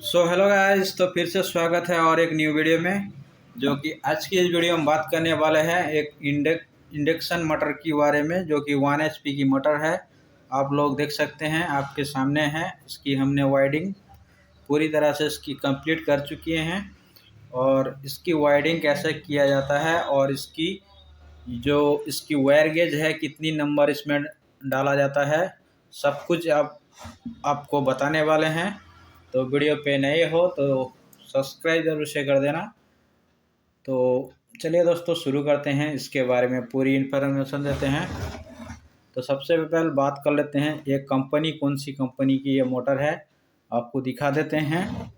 Hello guys, तो फिर से स्वागत है और एक न्यू वीडियो में। जो कि आज की इस वीडियो में बात करने वाले हैं एक इंडक्शन मोटर के बारे में, जो कि 1 HP की मोटर है। आप लोग देख सकते हैं, आपके सामने है। इसकी हमने वायरिंग पूरी तरह से इसकी कंप्लीट कर चुकी हैं और इसकी वायरिंग कैसे किया जाता है और इसकी वायर गेज है, कितनी नंबर इसमें डाला जाता है, सब कुछ आपको बताने वाले हैं। तो वीडियो पे नए हो तो सब्सक्राइब जरूर से कर देना। तो चलिए दोस्तों, शुरू करते हैं। इसके बारे में पूरी इन्फॉर्मेशन देते हैं। तो सबसे पहले बात कर लेते हैं, ये कंपनी कौन सी कंपनी की ये मोटर है, आपको दिखा देते हैं।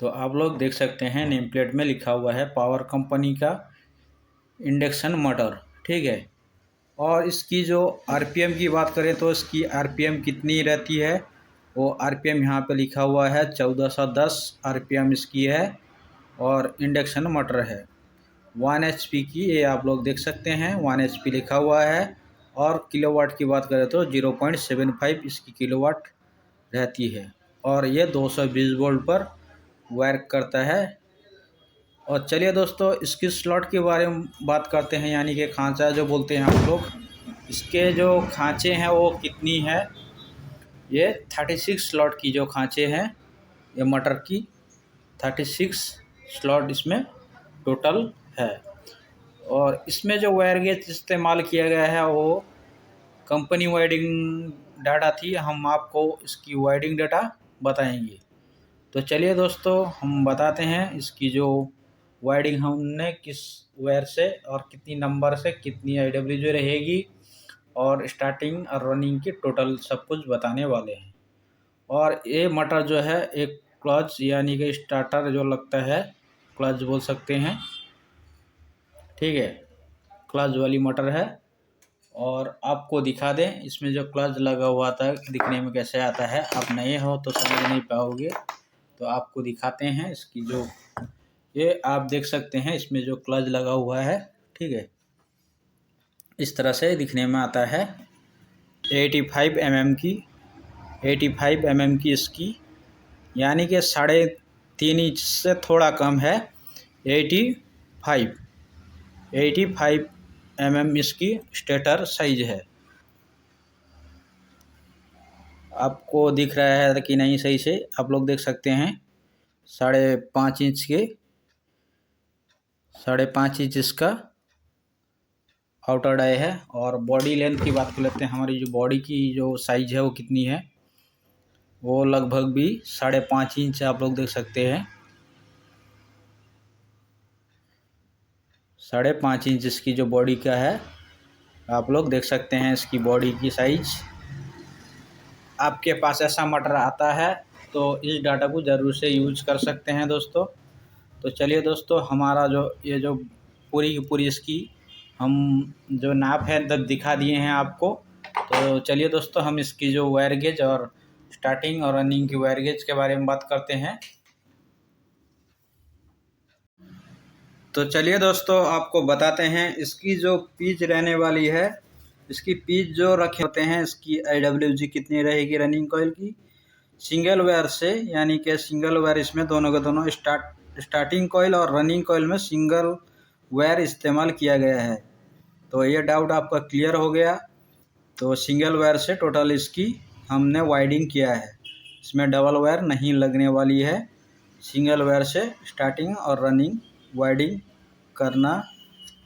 तो आप लोग देख सकते हैं, नेम प्लेट में लिखा हुआ है पावर कंपनी का इंडक्शन मोटर, ठीक है। और इसकी जो आरपीएम की बात करें तो इसकी आरपीएम कितनी रहती है, वो आरपीएम यहाँ पे लिखा हुआ है 1410 आरपीएम इसकी है। और इंडक्शन मोटर है 1 HP की, ये आप लोग देख सकते हैं 1 HP लिखा हुआ है। और किलोवाट की बात करें तो 0.75 इसकी किलोवाट रहती है। और ये 220 वोल्ट पर वर्क करता है। और चलिए दोस्तों, इसकी स्लॉट के बारे में बात करते हैं, यानी कि खांचा जो बोलते हैं आप लोग। इसके जो खांचे हैं वो कितनी है, ये 36 स्लॉट की जो खांचे हैं ये मटर की, 36 स्लॉट इसमें टोटल है। और इसमें जो वायर गेज इस्तेमाल किया गया है वो कंपनी वायरिंग डाटा थी। हम आपको इसकी वायरिंग डाटा बताएंगे। तो चलिए दोस्तों, हम बताते हैं इसकी जो वायरिंग हमने किस वायर से और कितनी नंबर से कितनी IWG रहेगी, और स्टार्टिंग और रनिंग की टोटल सब कुछ बताने वाले हैं। और ये मोटर जो है एक क्लच यानी कि स्टार्टर जो लगता है, क्लच बोल सकते हैं, ठीक है, क्लच वाली मोटर है। और आपको दिखा दें, इसमें जो क्लच लगा हुआ था दिखने में कैसे आता है, आप नए हो तो समझ नहीं पाओगे। तो आपको दिखाते हैं इसकी जो, ये आप देख सकते हैं इसमें जो क्लच लगा हुआ है, ठीक है, इस तरह से दिखने में आता है। 85 mm की इसकी, यानी कि 3.5 इंच से थोड़ा कम है। 85 mm इसकी स्टेटर साइज है। आपको दिख रहा है कि नहीं सही से, आप लोग देख सकते हैं 5.5 इंच इसका आउटर डाई है। और बॉडी लेंथ की बात कर लेते हैं, हमारी जो बॉडी की जो साइज है वो कितनी है, वो लगभग भी 5.5 इंच आप लोग देख सकते हैं। 5.5 इंच इसकी जो बॉडी का है, आप लोग देख सकते हैं इसकी बॉडी की साइज। आपके पास ऐसा मोटर आता है तो इस डाटा को ज़रूर से यूज कर सकते हैं दोस्तों। तो चलिए दोस्तों, हमारा जो ये जो पूरी की पूरी इसकी हम जो नाप है तब दिखा दिए हैं आपको। तो चलिए दोस्तों, हम इसकी जो वायर गेज और स्टार्टिंग और रनिंग की वायर गेज के बारे में बात करते हैं। तो चलिए दोस्तों, आपको बताते हैं इसकी जो पीच रहने वाली है। इसकी पीच जो रखे होते हैं, इसकी IWG कितनी रहेगी रनिंग कॉइल की, सिंगल वायर से, यानी कि सिंगल वायर इसमें दोनों के दोनों स्टार्टिंग कॉइल और रनिंग कॉइल में सिंगल वायर इस्तेमाल किया गया है। तो ये डाउट आपका क्लियर हो गया। तो सिंगल वायर से टोटल इसकी हमने वाइडिंग किया है, इसमें डबल वायर नहीं लगने वाली है। सिंगल वायर से स्टार्टिंग और रनिंग वाइडिंग करना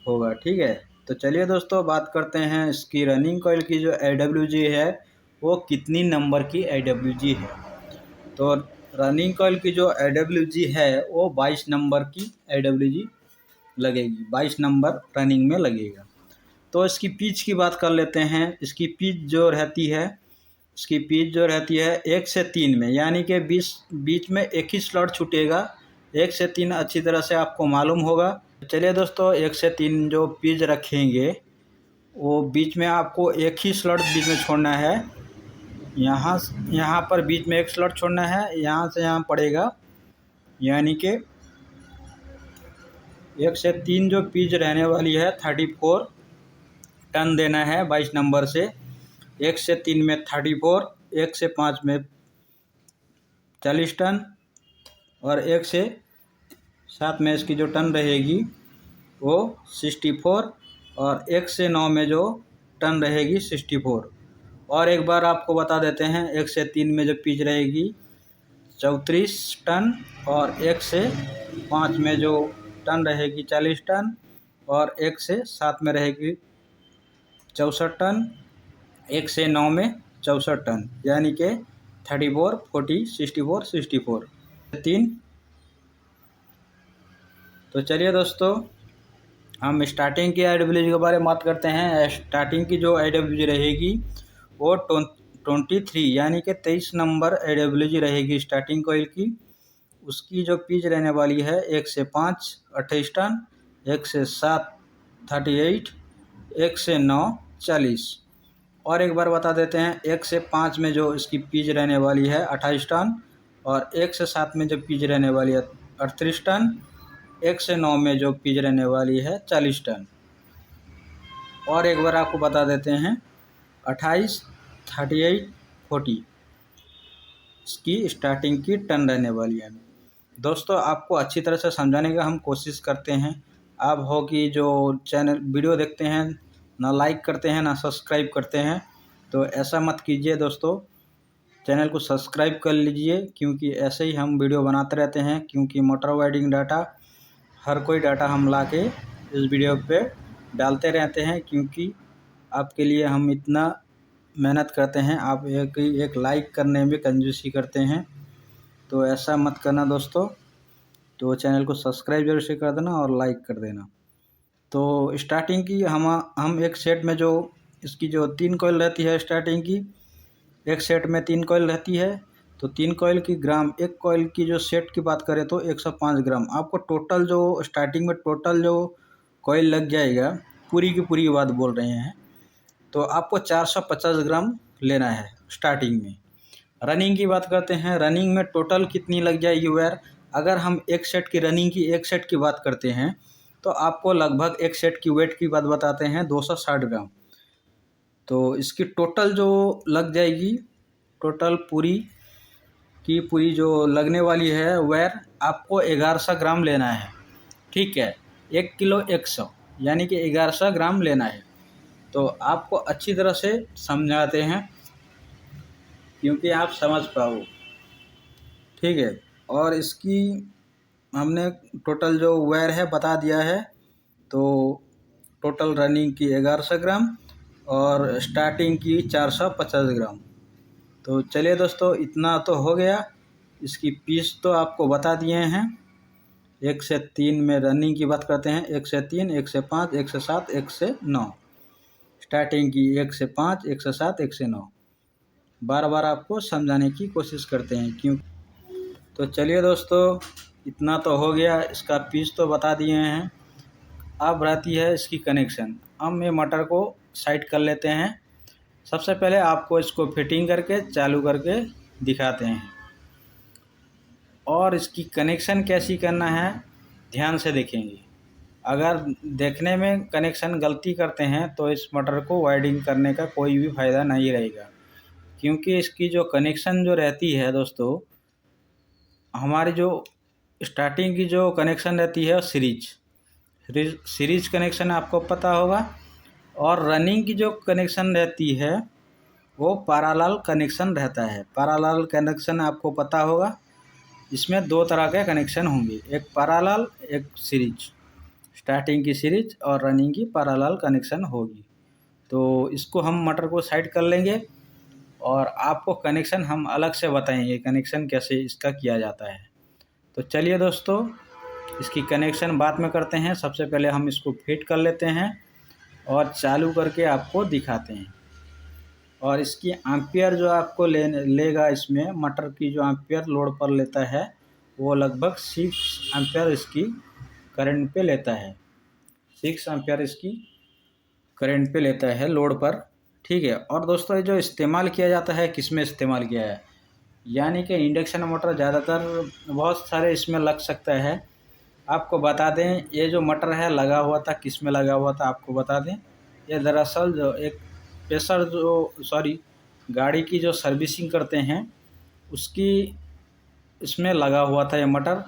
होगा, ठीक है। तो चलिए दोस्तों, बात करते हैं इसकी रनिंग कॉइल की जो IWG है वो कितनी नंबर की IWG है। तो रनिंग कॉइल की जो IWG है वो 22 नंबर की IWG लगेगी, 22 नंबर रनिंग में लगेगा। तो इसकी पिच की बात कर लेते हैं। इसकी पिच जो रहती है, इसकी पिच जो रहती है 1 से 3 में, यानी कि बीच में एक ही स्लॉट छूटेगा। 1 से 3 अच्छी तरह से आपको मालूम होगा। चलिए दोस्तों, 1 से 3 जो पिच रखेंगे वो बीच में आपको एक ही स्लॉट बीच में छोड़ना है। यहाँ पर बीच में एक स्लॉट छोड़ना है, यहाँ से यहाँ पड़ेगा, यानी कि 1 से 3 जो पिच रहने वाली है 34 टन देना है 22 नंबर से। 1 से 3 में 34, 1 से 5 में 40 टन, और 1 से 7 में इसकी जो टर्न रहेगी वो 64, और 1 से 9 में जो टर्न रहेगी 64। और एक बार आपको बता देते हैं 1 से 3 में जो पिच रहेगी 34 टन, और 1 से 5 में जो टन रहेगी 40 टन, और 1 से 7 में रहेगी 64 टन, 1 से 9 में 64 टन, यानी कि 34, 40, 64, 64 3। तो चलिए दोस्तों, हम स्टार्टिंग की IWG के बारे में बात करते हैं। स्टार्टिंग की जो IWG रहेगी वो 23 यानी कि 23 नंबर IWG रहेगी स्टार्टिंग कॉइल की। उसकी जो पिच रहने वाली है 1 से 5 28 टन, 1 से 7 38, 1 से 9 40। और एक बार बता देते हैं 1 से 5 में जो इसकी पिच रहने वाली है 28 टन, और 1 से 7 में जो पिच रहने वाली है 38 टन, 1 से 9 में जो पिच रहने वाली है 40 टन। और एक बार आपको बता देते हैं 28, 38, 40 इसकी स्टार्टिंग की टर्न रहने वाली है। दोस्तों, आपको अच्छी तरह से समझाने का हम कोशिश करते हैं। आप हो कि जो चैनल वीडियो देखते हैं ना लाइक करते हैं ना सब्सक्राइब करते हैं, तो ऐसा मत कीजिए दोस्तों। चैनल को सब्सक्राइब कर लीजिए, क्योंकि ऐसे ही हम वीडियो बनाते रहते हैं। क्योंकि मोटर वाइडिंग डाटा, हर कोई डाटा हम लाके इस वीडियो पे डालते रहते हैं, क्योंकि आपके लिए हम इतना मेहनत करते हैं। आप एक लाइक करने में कंजूसी करते हैं, तो ऐसा मत करना दोस्तों। तो चैनल को सब्सक्राइब जरूर से कर देना और लाइक कर देना। तो स्टार्टिंग की हम एक सेट में जो इसकी जो 3 कॉइल रहती है स्टार्टिंग की, एक सेट में 3 कॉइल रहती है। तो 3 कॉइल की ग्राम, एक कॉइल की जो सेट की बात करें तो 105 ग्राम आपको टोटल जो स्टार्टिंग में टोटल जो कॉइल लग जाएगा, पूरी की पूरी बात बोल रहे हैं, तो आपको 450 ग्राम लेना है स्टार्टिंग में। रनिंग की बात करते हैं, रनिंग में टोटल कितनी लग जाएगी वायर। अगर हम एक सेट की रनिंग की एक सेट की बात करते हैं तो आपको लगभग एक सेट की वेट की बात बताते हैं 260 ग्राम। तो इसकी टोटल जो लग जाएगी, टोटल पूरी की पूरी जो लगने वाली है वायर, आपको 1100 ग्राम लेना है। ठीक है, 1 किलो 100 यानी कि 1100 ग्राम लेना है। तो आपको अच्छी तरह से समझाते हैं क्योंकि आप समझ पाओ। ठीक है, और इसकी हमने टोटल जो वायर है बता दिया है। तो टोटल रनिंग की 1100 ग्राम और स्टार्टिंग की 450 ग्राम। तो चलिए दोस्तों, इतना तो हो गया। इसकी पीस तो आपको बता दिए हैं। 1 से 3 में रनिंग की बात करते हैं, 1 से 3, 1 से 5, 1 से 7, 1 से 9। स्टार्टिंग की 1 से 5, 1 से 7, 1 से 9। बार बार आपको समझाने की कोशिश करते हैं क्यों। तो चलिए दोस्तों, इतना तो हो गया। इसका पीस तो बता दिए हैं। अब रहती है इसकी कनेक्शन। हम ये मोटर को साइड कर लेते हैं। सबसे पहले आपको इसको फिटिंग करके चालू करके दिखाते हैं, और इसकी कनेक्शन कैसी करना है ध्यान से देखेंगे। अगर देखने में कनेक्शन गलती करते हैं तो इस मोटर को वायरिंग करने का कोई भी फ़ायदा नहीं रहेगा। क्योंकि इसकी जो कनेक्शन जो रहती है दोस्तों, हमारी जो स्टार्टिंग की जो कनेक्शन रहती है सीरीज कनेक्शन आपको पता होगा, और रनिंग की जो कनेक्शन रहती है वो पैरेलल कनेक्शन रहता है। पैरेलल कनेक्शन आपको पता होगा। इसमें 2 तरह के कनेक्शन होंगे, एक पैरेलल, एक सीरीज। स्टार्टिंग की सीरीज और रनिंग की पैरेलल कनेक्शन होगी। तो इसको हम मोटर को साइड कर लेंगे और आपको कनेक्शन हम अलग से बताएंगे कनेक्शन कैसे इसका किया जाता है। तो चलिए दोस्तों, इसकी कनेक्शन बाद में करते हैं। सबसे पहले हम इसको फिट कर लेते हैं और चालू करके आपको दिखाते हैं। और इसकी एम्पियर जो आपको लेगा, इसमें मोटर की जो एम्पियर लोड पर लेता है वो लगभग 6 एम्पियर इसकी करंट पे लेता है। 6 एम्पियर इसकी करंट पे लेता है लोड पर। ठीक है, और दोस्तों जो इस्तेमाल किया जाता है, किस में इस्तेमाल किया है, यानी कि इंडक्शन मोटर ज़्यादातर बहुत सारे इसमें लग सकता है। आपको बता दें, ये जो मोटर है लगा हुआ था, किस में लगा हुआ था आपको बता दें। ये दरअसल जो एक गाड़ी की जो सर्विसिंग करते हैं उसकी इसमें लगा हुआ था ये मोटर,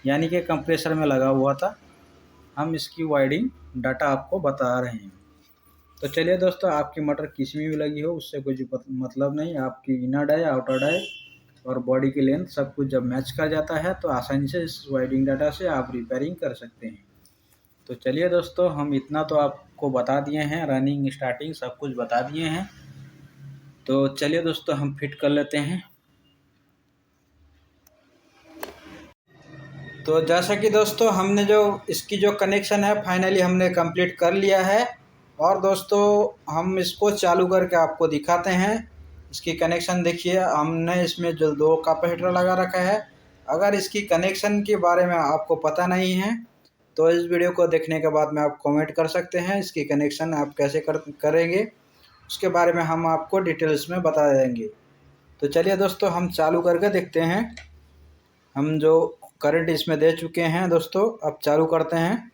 यानी कि कंप्रेसर में लगा हुआ था। हम इसकी वायरिंग डाटा आपको बता रहे हैं। तो चलिए दोस्तों, आपकी मोटर किसी में भी लगी हो उससे कुछ मतलब नहीं। आपकी इनर डाई, आउटर डाई और बॉडी की लेंथ सब कुछ जब मैच कर जाता है तो आसानी से इस वायरिंग डाटा से आप रिपेयरिंग कर सकते हैं। तो चलिए दोस्तों, हम इतना तो आपको बता दिए हैं, रनिंग स्टार्टिंग सब कुछ बता दिए हैं। तो चलिए दोस्तों, हम फिट कर लेते हैं। तो जैसा कि दोस्तों हमने जो इसकी जो कनेक्शन है फाइनली हमने कंप्लीट कर लिया है। और दोस्तों हम इसको चालू करके आपको दिखाते हैं। इसकी कनेक्शन देखिए, हमने इसमें जो 2 कैपेसिटर लगा रखा है। अगर इसकी कनेक्शन के बारे में आपको पता नहीं है तो इस वीडियो को देखने के बाद में आप कमेंट कर सकते हैं। इसकी कनेक्शन आप कैसे करेंगे उसके बारे में हम आपको डिटेल्स में बता देंगे। तो चलिए दोस्तों, हम चालू करके देखते हैं। हम जो करंट इसमें दे चुके हैं दोस्तों, अब चालू करते हैं।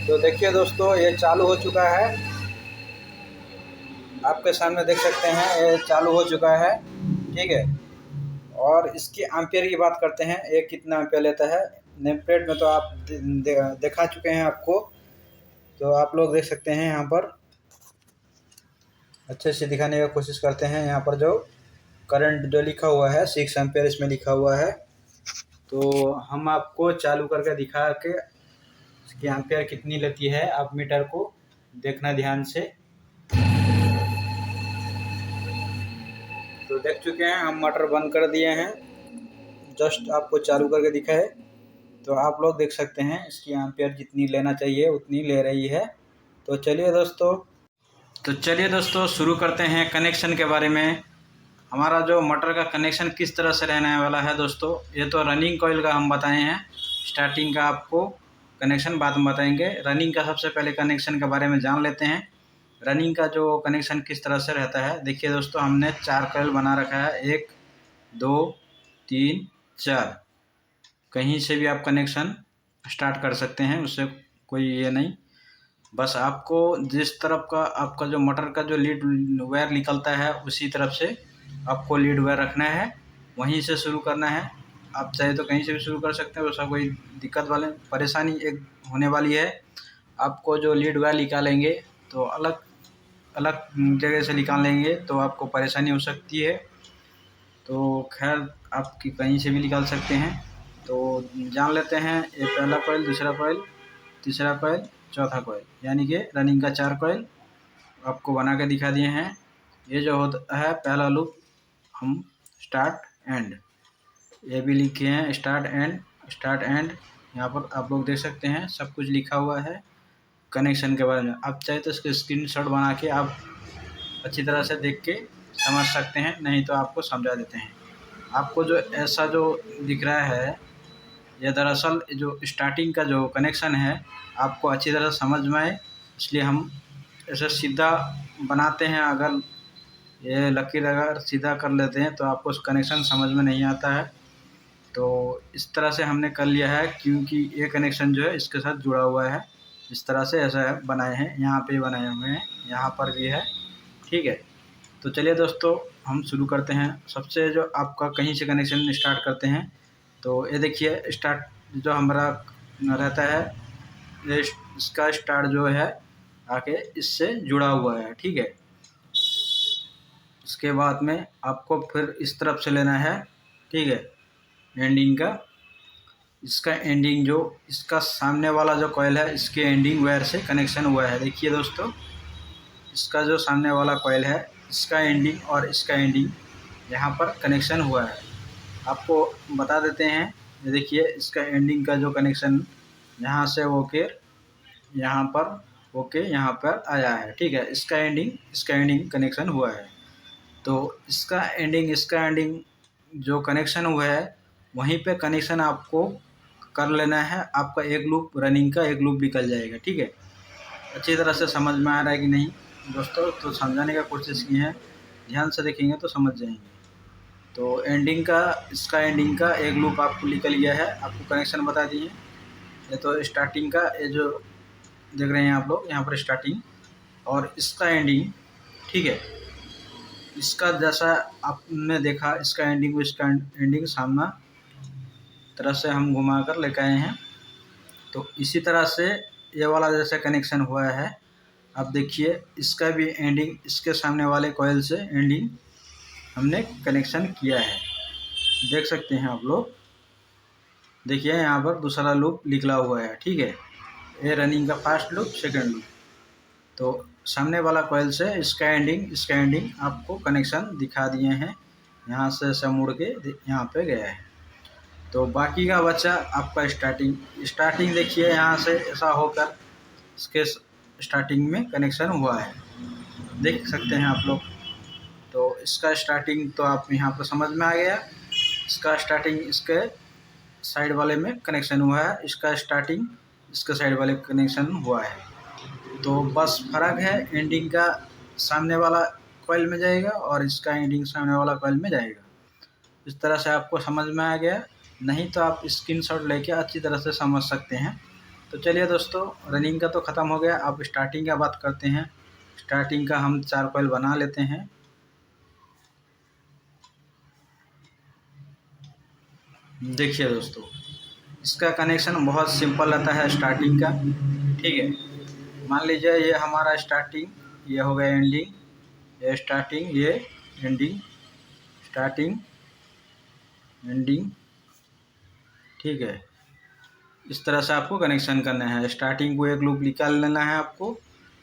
तो देखिए दोस्तों, ये चालू हो चुका है, आपके सामने देख सकते हैं ये चालू हो चुका है। ठीक है, और इसकी एम्पियर की बात करते हैं, ये कितना एम्पियर लेता है। नेम प्लेट में तो आप दिखा चुके हैं आपको, तो आप लोग देख सकते हैं। यहाँ पर अच्छे से दिखाने की कोशिश करते हैं। यहाँ पर जो करंट जो लिखा हुआ है 6 एम्पियर इसमें लिखा हुआ है। तो हम आपको चालू करके दिखा के इसकी एम्पियर कितनी लेती है आप मीटर को देखना ध्यान से। तो देख चुके हैं, हम मोटर बंद कर दिए हैं, जस्ट आपको चालू करके दिखाए तो आप लोग देख सकते हैं इसकी एम्पियर जितनी लेना चाहिए उतनी ले रही है। तो चलिए दोस्तों शुरू करते हैं कनेक्शन के बारे में। हमारा जो मोटर का कनेक्शन किस तरह से रहने वाला है दोस्तों, ये तो रनिंग कॉइल का हम बताए हैं। स्टार्टिंग का आपको कनेक्शन बाद में बताएंगे। रनिंग का सबसे पहले कनेक्शन के बारे में जान लेते हैं। रनिंग का जो कनेक्शन किस तरह से रहता है, देखिए दोस्तों, हमने 4 कॉइल बना रखा है, 1 2 3 4। कहीं से भी आप कनेक्शन स्टार्ट कर सकते हैं, उससे कोई ये नहीं। बस आपको जिस तरफ का आपका जो मोटर का जो लीड वायर निकलता है उसी तरफ से आपको लीड वायर रखना है, वहीं से शुरू करना है। आप चाहे तो कहीं से भी शुरू कर सकते हैं, वैसा कोई दिक्कत वाले परेशानी एक होने वाली है। आपको जो लीड वायर निकालेंगे तो अलग अलग जगह से निकाल लेंगे तो आपको परेशानी हो सकती है। तो खैर आपकी कहीं से भी निकाल सकते हैं। तो जान लेते हैं, ये पहला कॉइल, दूसरा कॉइल, तीसरा कॉइल, चौथा कॉइल, यानी कि रनिंग का 4 कॉइल आपको बना के दिखा दिए हैं। ये जो होता है पहला लूप, हम स्टार्ट एंड, ये भी लिखे हैं स्टार्ट एंड। यहाँ पर आप लोग देख सकते हैं सब कुछ लिखा हुआ है कनेक्शन के बारे में। आप चाहे तो इसके स्क्रीनशॉट बना के आप अच्छी तरह से देख के समझ सकते हैं, नहीं तो आपको समझा देते हैं। आपको जो ऐसा जो दिख रहा है, यह दरअसल जो स्टार्टिंग का जो कनेक्शन है आपको अच्छी तरह समझ में आए इसलिए हम ऐसे सीधा बनाते हैं। अगर ये लकीर अगर सीधा कर लेते हैं तो आपको कनेक्शन समझ में नहीं आता है। तो इस तरह से हमने कर लिया है, क्योंकि ये कनेक्शन जो है इसके साथ जुड़ा हुआ है। इस तरह से ऐसा बनाए हैं, यहाँ पे बनाए हुए हैं, यहाँ पर भी है। ठीक है, तो चलिए दोस्तों हम शुरू करते हैं। सबसे जो आपका कहीं से कनेक्शन स्टार्ट करते हैं, तो ये देखिए स्टार्ट जो हमारा रहता है, ये इसका स्टार्ट जो है आके इससे जुड़ा हुआ है। ठीक है, इसके बाद में आपको फिर इस तरफ से लेना है। ठीक है, एंडिंग का, इसका एंडिंग जो इसका सामने वाला जो कॉइल है इसके एंडिंग वायर से कनेक्शन हुआ है। देखिए दोस्तों, इसका जो सामने वाला कॉइल है इसका एंडिंग और इसका एंडिंग यहाँ पर कनेक्शन हुआ है। आपको बता देते हैं, ये देखिए इसका एंडिंग का जो कनेक्शन यहाँ से होके यहाँ पर यहाँ पर आया है। ठीक है, इसका एंडिंग कनेक्शन हुआ है। तो इसका एंडिंग जो कनेक्शन हुआ है वहीं पे कनेक्शन आपको कर लेना है। आपका एक लूप रनिंग का एक लूप निकल जाएगा। ठीक है, अच्छी तरह से समझ में आ रहा है कि नहीं दोस्तों? तो समझाने का कोशिश की है, ध्यान से देखेंगे तो समझ जाएंगे। तो इसका एंडिंग का एक लूप आपको निकल गया है, आपको कनेक्शन बता दिए। ये तो स्टार्टिंग का, ये जो देख रहे हैं आप लोग यहाँ पर स्टार्टिंग और इसका एंडिंग। ठीक है, इसका जैसा आपने देखा, इसका एंडिंग को इसका एंडिंग सामना तरह से हम घुमा कर लेकर आए हैं। तो इसी तरह से ये वाला जैसे कनेक्शन हुआ है, अब देखिए इसका भी एंडिंग इसके सामने वाले कॉइल से एंडिंग हमने कनेक्शन किया है। देख सकते हैं आप लोग, देखिए यहाँ पर दूसरा लूप निकला हुआ है, ठीक है। ये रनिंग का फर्स्ट लूप, सेकंड लूप। तो सामने वाला कॉइल से इसका एंडिंग आपको कनेक्शन दिखा दिए हैं। यहाँ से ऐसा मुड़ के यहाँ पे गया है। तो बाकी का बच्चा आपका स्टार्टिंग देखिए, यहाँ से ऐसा होकर इसके स्टार्टिंग में कनेक्शन हुआ है, देख सकते हैं आप लोग। तो इसका स्टार्टिंग तो आप यहाँ पर समझ में आ गया। इसका स्टार्टिंग इसके साइड वाले में कनेक्शन हुआ है, इसका स्टार्टिंग इसके साइड वाले कनेक्शन हुआ है। तो बस फ़र्क है, एंडिंग का सामने वाला कॉइल में जाएगा और इसका एंडिंग सामने वाला कॉइल में जाएगा। इस तरह से आपको समझ में आ गया, नहीं तो आप स्क्रीनशॉट लेके अच्छी तरह से समझ सकते हैं। तो चलिए दोस्तों, रनिंग का तो ख़त्म हो गया, अब स्टार्टिंग का बात करते हैं। स्टार्टिंग का हम 4 कॉइल बना लेते हैं। देखिए दोस्तों, इसका कनेक्शन बहुत सिंपल रहता है स्टार्टिंग का, ठीक है। मान लीजिए ये हमारा स्टार्टिंग, ये हो गया एंडिंग, ये स्टार्टिंग, ये एंडिंग, स्टार्टिंग एंडिंग, ठीक है। इस तरह से आपको कनेक्शन करना है। स्टार्टिंग को एक लूप निकाल लेना है आपको,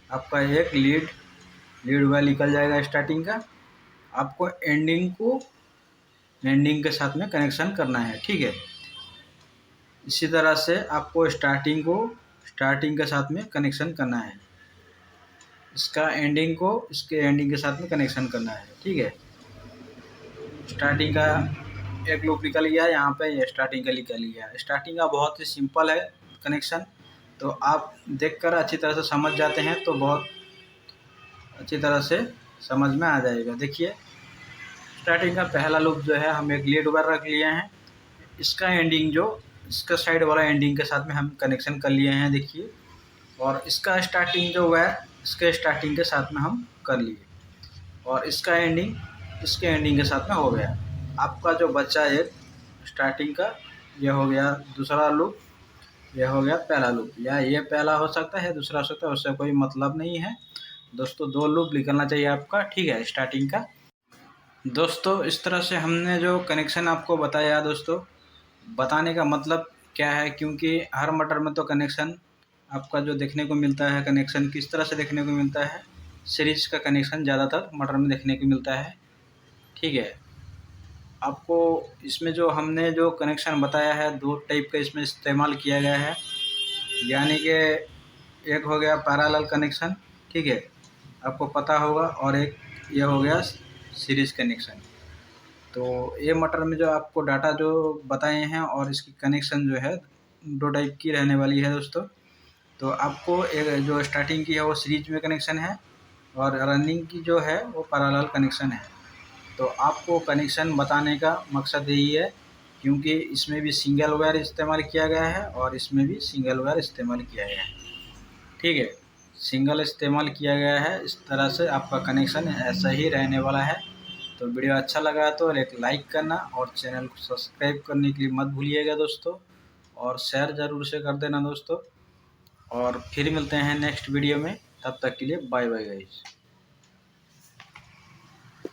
आपका एक लीड वायर निकल जाएगा स्टार्टिंग का। आपको एंडिंग को एंडिंग के साथ में कनेक्शन करना है, ठीक है। इसी तरह से आपको स्टार्टिंग को स्टार्टिंग के साथ में कनेक्शन करना है, इसका एंडिंग को इसके एंडिंग के साथ में कनेक्शन करना है, ठीक है। स्टार्टिंग का एक लूप निकल गया, यहाँ पे ये स्टार्टिंग का निकल गया। स्टार्टिंग का बहुत ही सिंपल है कनेक्शन, तो आप देखकर अच्छी तरह से समझ जाते हैं तो बहुत अच्छी तरह से समझ में आ जाएगा। देखिए स्टार्टिंग का पहला लूप जो है, हम एक लीड वायर रख लिए हैं, इसका एंडिंग जो इसका साइड वाला एंडिंग के साथ में हम कनेक्शन कर लिए हैं, देखिए। और इसका स्टार्टिंग जो है इसके स्टार्टिंग के साथ में हम कर लिए, और इसका एंडिंग इसके एंडिंग के साथ में हो गया। आपका जो बच्चा है स्टार्टिंग का, यह हो गया दूसरा लूप, यह हो गया पहला लूप, या ये पहला हो सकता है, दूसरा हो सकता है, उससे कोई मतलब नहीं है दोस्तों। 2 लूप निकलना चाहिए आपका, ठीक है, स्टार्टिंग का। दोस्तों इस तरह से हमने जो कनेक्शन आपको बताया दोस्तों, बताने का मतलब क्या है, क्योंकि हर मोटर में तो कनेक्शन आपका जो देखने को मिलता है, कनेक्शन किस तरह से देखने को मिलता है, सीरीज का कनेक्शन ज़्यादातर मोटर में देखने को मिलता है, ठीक है। आपको इसमें जो हमने जो कनेक्शन बताया है, 2 टाइप का इसमें इस्तेमाल किया गया है, यानी कि एक हो गया पैरेलल कनेक्शन, ठीक है, आपको पता होगा, और एक ये हो गया सीरीज कनेक्शन। तो ये मोटर में जो आपको डाटा जो बताए हैं और इसकी कनेक्शन जो है 2 टाइप की रहने वाली है दोस्तों। तो आपको एक जो स्टार्टिंग की है वो सीरीज में कनेक्शन है, और रनिंग की जो है वो पैरेलल कनेक्शन है। तो आपको कनेक्शन बताने का मकसद यही है, क्योंकि इसमें भी सिंगल वायर इस्तेमाल किया गया है और इसमें भी सिंगल वायर इस्तेमाल किया गया है, ठीक है। सिंगल इस्तेमाल किया गया है, इस तरह से आपका कनेक्शन ऐसा ही रहने वाला है। तो वीडियो अच्छा लगा तो एक लाइक करना और चैनल को सब्सक्राइब करने के लिए मत भूलिएगा दोस्तों, और शेयर ज़रूर से कर देना दोस्तों। और फिर मिलते हैं नेक्स्ट वीडियो में, तब तक के लिए बाय बाय गाइस।